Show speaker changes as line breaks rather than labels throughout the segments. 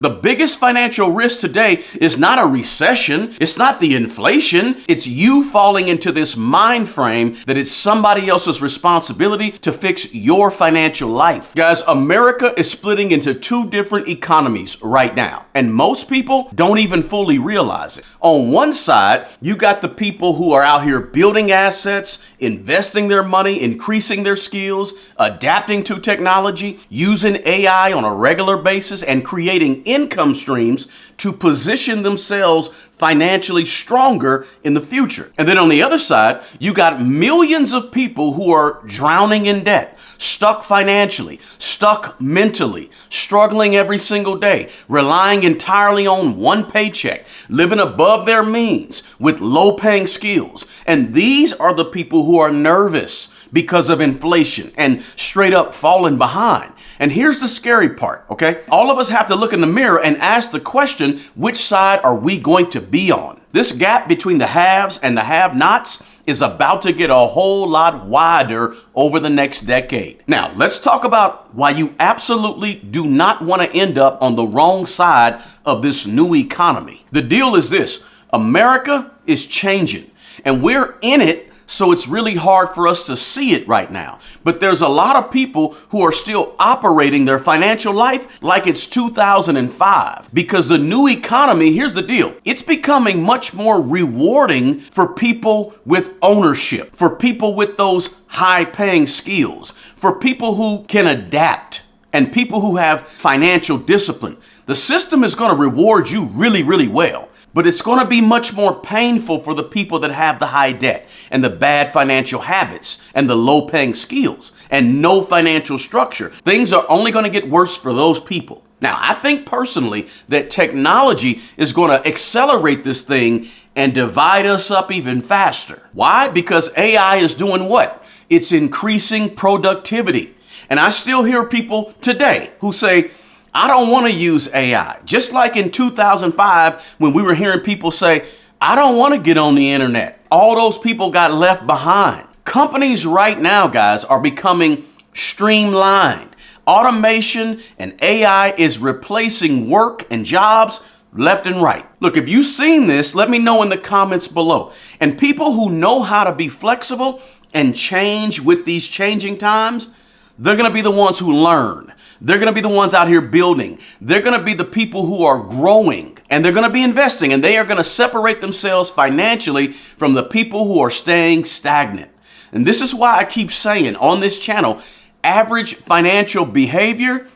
The biggest financial risk today is not a recession. It's not the inflation. It's you falling into this mind frame that it's somebody else's responsibility to fix your financial life. Guys, America is splitting into two different economies right now, and most people don't even fully realize it. On one side, you got the people who are out here building assets, investing their money, increasing their skills, adapting to technology, using AI on a regular basis, and creating income streams to position themselves financially stronger in the future. And then on the other side, you got millions of people who are drowning in debt, stuck financially, stuck mentally, struggling every single day, relying entirely on one paycheck, living above their means with low-paying skills. And these are the people who are nervous because of inflation and straight up falling behind. And here's the scary part, okay? All of us have to look in the mirror and ask the question, which side are we going to be on? This gap between the haves and the have-nots is about to get a whole lot wider over the next decade. Now, let's talk about why you absolutely do not want to end up on the wrong side of this new economy. The deal is this: America is changing, and we're in it. So it's really hard for us to see it right now. But there's a lot of people who are still operating their financial life like it's 2005. Because the new economy, here's the deal, it's becoming much more rewarding for people with ownership, for people with those high-paying skills, for people who can adapt, and people who have financial discipline. The system is going to reward you really, really well. But it's going to be much more painful for the people that have the high debt and the bad financial habits and the low paying skills and no financial structure. Things are only going to get worse for those people. Now, I think personally that technology is going to accelerate this thing and divide us up even faster. Why? Because AI is doing what? It's increasing productivity. And I still hear people today who say, I don't want to use AI. Just like in 2005, when we were hearing people say, I don't want to get on the internet. All those people got left behind. Companies right now, guys, are becoming streamlined. Automation and AI is replacing work and jobs left and right. Look, if you've seen this, let me know in the comments below. And people who know how to be flexible and change with these changing times, they're going to be the ones who learn. They're going to be the ones out here building. They're going to be the people who are growing, and they're going to be investing, and they are going to separate themselves financially from the people who are staying stagnant. And this is why I keep saying on this channel, average financial behavior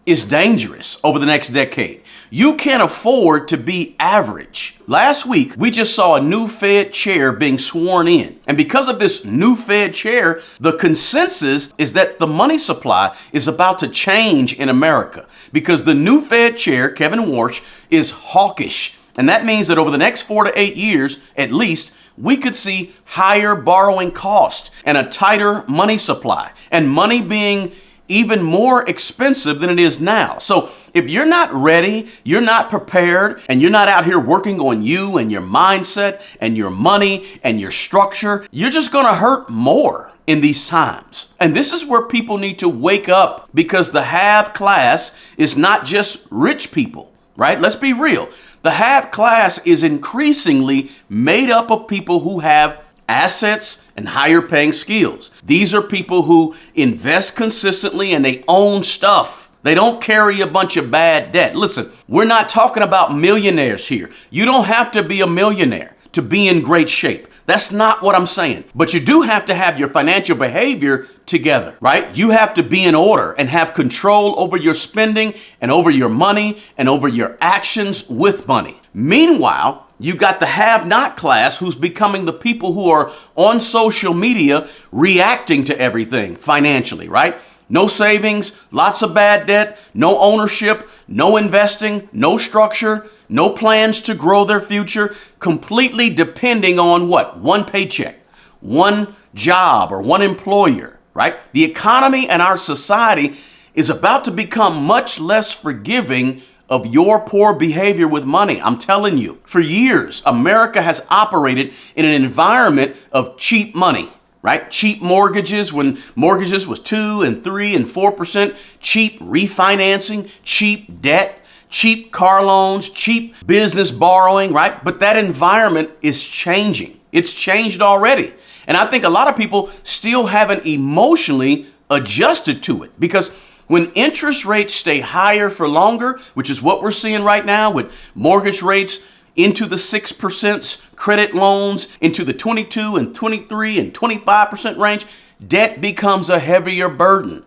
is dangerous over the next decade. You can't afford to be average. Last week, we just saw a new Fed chair being sworn in. And because of this new Fed chair, the consensus is that the money supply is about to change in America because the new Fed chair, Kevin Warsh, is hawkish. And that means that over the next 4 to 8 years, at least, we could see higher borrowing costs and a tighter money supply, and money being even more expensive than it is now. So if you're not ready, you're not prepared, and you're not out here working on you and your mindset and your money and your structure, you're just gonna hurt more in these times. And this is where people need to wake up, because the have class is not just rich people, right? Let's be real. The have class is increasingly made up of people who have assets and higher paying skills. These are people who invest consistently and they own stuff. They don't carry a bunch of bad debt. Listen, we're not talking about millionaires here. You don't have to be a millionaire to be in great shape. That's not what I'm saying. But you do have to have your financial behavior together, right? You have to be in order and have control over your spending and over your money and over your actions with money. Meanwhile, you got the have-not class who's becoming the people who are on social media reacting to everything financially, right? No savings, lots of bad debt, no ownership, no investing, no structure, no plans to grow their future, completely depending on what? One paycheck, one job, or one employer, right? The economy and our society is about to become much less forgiving of your poor behavior with money. I'm telling you, for years, America has operated in an environment of cheap money, right? Cheap mortgages when mortgages was 2 and 3 and 4%, cheap refinancing, cheap debt, cheap car loans, cheap business borrowing, right? But that environment is changing. It's changed already. And I think a lot of people still haven't emotionally adjusted to it, because when interest rates stay higher for longer, which is what we're seeing right now with mortgage rates into the 6%, credit loans into the 22 and 23 and 25% range, debt becomes a heavier burden.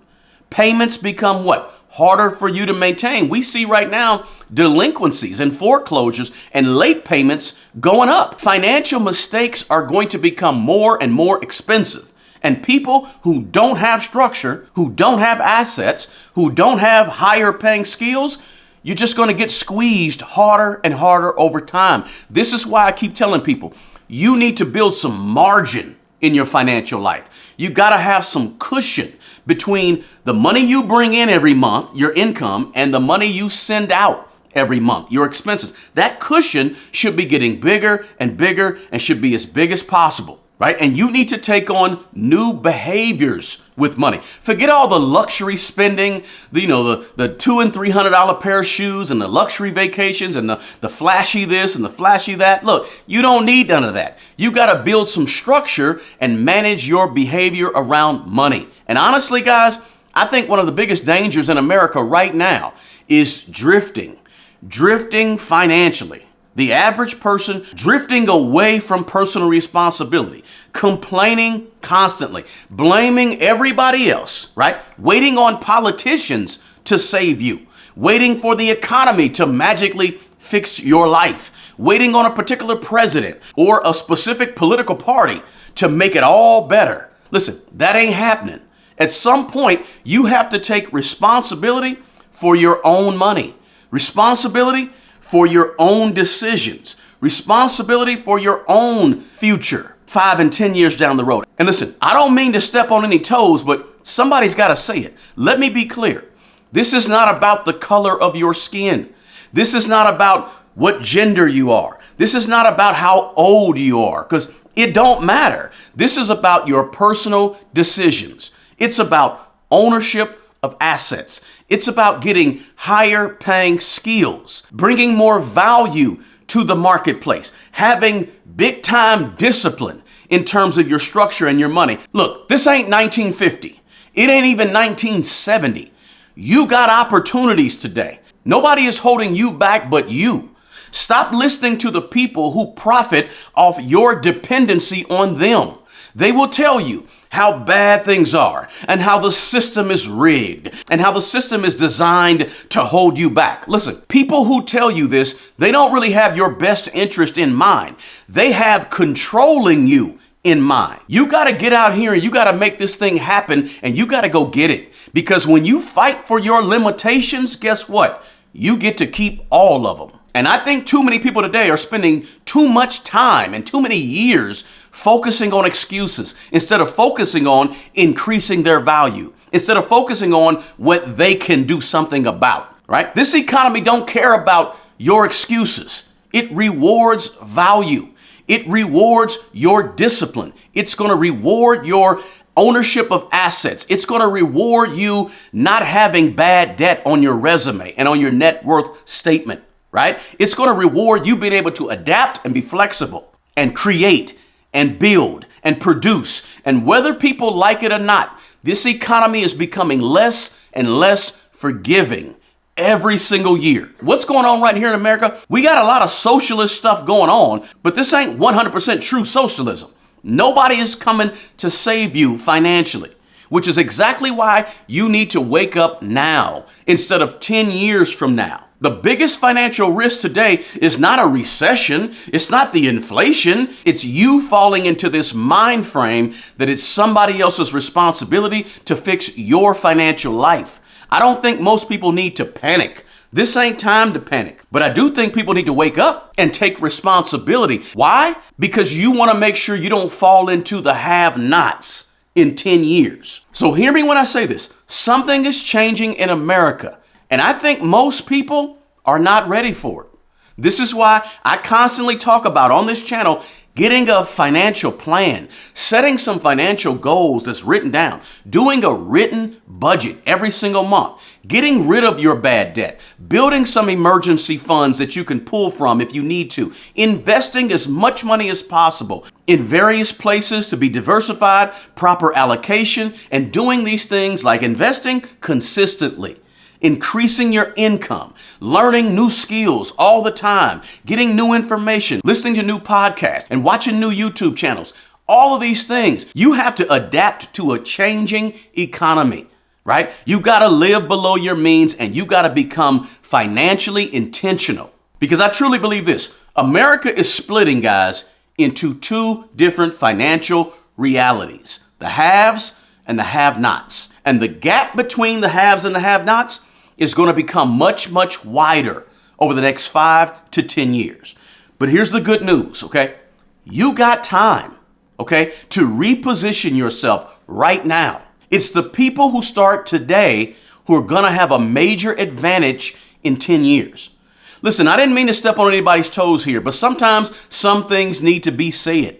Payments become what? Harder for you to maintain. We see right now delinquencies and foreclosures and late payments going up. Financial mistakes are going to become more and more expensive. And people who don't have structure, who don't have assets, who don't have higher paying skills, you're just going to get squeezed harder and harder over time. This is why I keep telling people, you need to build some margin in your financial life. You got to have some cushion between the money you bring in every month, your income, and the money you send out every month, your expenses. That cushion should be getting bigger and bigger and should be as big as possible, right? And you need to take on new behaviors with money. Forget all the luxury spending, the $200 and $300 pair of shoes and the luxury vacations and the flashy this and the flashy that. Look, you don't need none of that. You got to build some structure and manage your behavior around money. And honestly, guys, I think one of the biggest dangers in America right now is drifting financially. The average person drifting away from personal responsibility, complaining constantly, blaming everybody else, right? Waiting on politicians to save you, waiting for the economy to magically fix your life, waiting on a particular president or a specific political party to make it all better. Listen, that ain't happening. At some point, you have to take responsibility for your own money, responsibility for your own decisions, responsibility for your own future 5 and 10 years down the road. And listen, I don't mean to step on any toes, but somebody's got to say it. Let me be clear. This is not about the color of your skin. This is not about what gender you are. This is not about how old you are, because it don't matter. This is about your personal decisions. It's about ownership of assets. It's about getting higher paying skills, bringing more value to the marketplace, having big time discipline in terms of your structure and your money. Look, this ain't 1950. It ain't even 1970. You got opportunities today. Nobody is holding you back but you. Stop listening to the people who profit off your dependency on them. They will tell you how bad things are and how the system is rigged and how the system is designed to hold you back. Listen, people who tell you this, they don't really have your best interest in mind. They have controlling you in mind. You got to get out here and you got to make this thing happen, and you got to go get it. Because when you fight for your limitations, guess what? You get to keep all of them. And I think too many people today are spending too much time and too many years focusing on excuses instead of focusing on increasing their value, instead of focusing on what they can do something about, right? This economy don't care about your excuses. It rewards value. It rewards your discipline. It's going to reward your ownership of assets. It's going to reward you not having bad debt on your resume and on your net worth statement, right? It's going to reward you being able to adapt and be flexible and create and build and produce. And whether people like it or not, this economy is becoming less and less forgiving every single year. What's going on right here in America? We got a lot of socialist stuff going on, but this ain't 100% true socialism. Nobody is coming to save you financially, which is exactly why you need to wake up now instead of 10 years from now. The biggest financial risk today is not a recession. It's not the inflation. It's you falling into this mind frame that it's somebody else's responsibility to fix your financial life. I don't think most people need to panic. This ain't time to panic. But I do think people need to wake up and take responsibility. Why? Because you want to make sure you don't fall into the have-nots in 10 years. So hear me when I say this. Something is changing in America. And I think most people are not ready for it. This is why I constantly talk about on this channel getting a financial plan, setting some financial goals that's written down, doing a written budget every single month, getting rid of your bad debt, building some emergency funds that you can pull from if you need to, investing as much money as possible in various places to be diversified, proper allocation, and doing these things like investing consistently. Increasing your income, learning new skills all the time, getting new information, listening to new podcasts, and watching new YouTube channels. All of these things, you have to adapt to a changing economy, right? You got to live below your means and you got to become financially intentional. Because I truly believe this, America is splitting, guys, into two different financial realities, the haves and the have-nots. And the gap between the haves and the have-nots is going to become much, much wider over the next 5 to 10 years. But here's the good news, okay? You got time, okay, to reposition yourself right now. It's the people who start today who are going to have a major advantage in 10 years. Listen, I didn't mean to step on anybody's toes here, but sometimes some things need to be said.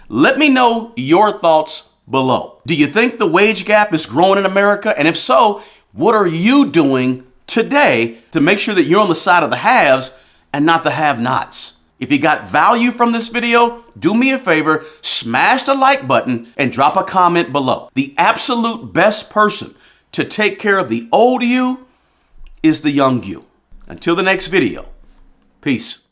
Let me know your thoughts below. Do you think the wage gap is growing in America? And if so, what are you doing today to make sure that you're on the side of the haves and not the have-nots? If you got value from this video, do me a favor, smash the like button and drop a comment below. The absolute best person to take care of the old you is the young you. Until the next video, peace.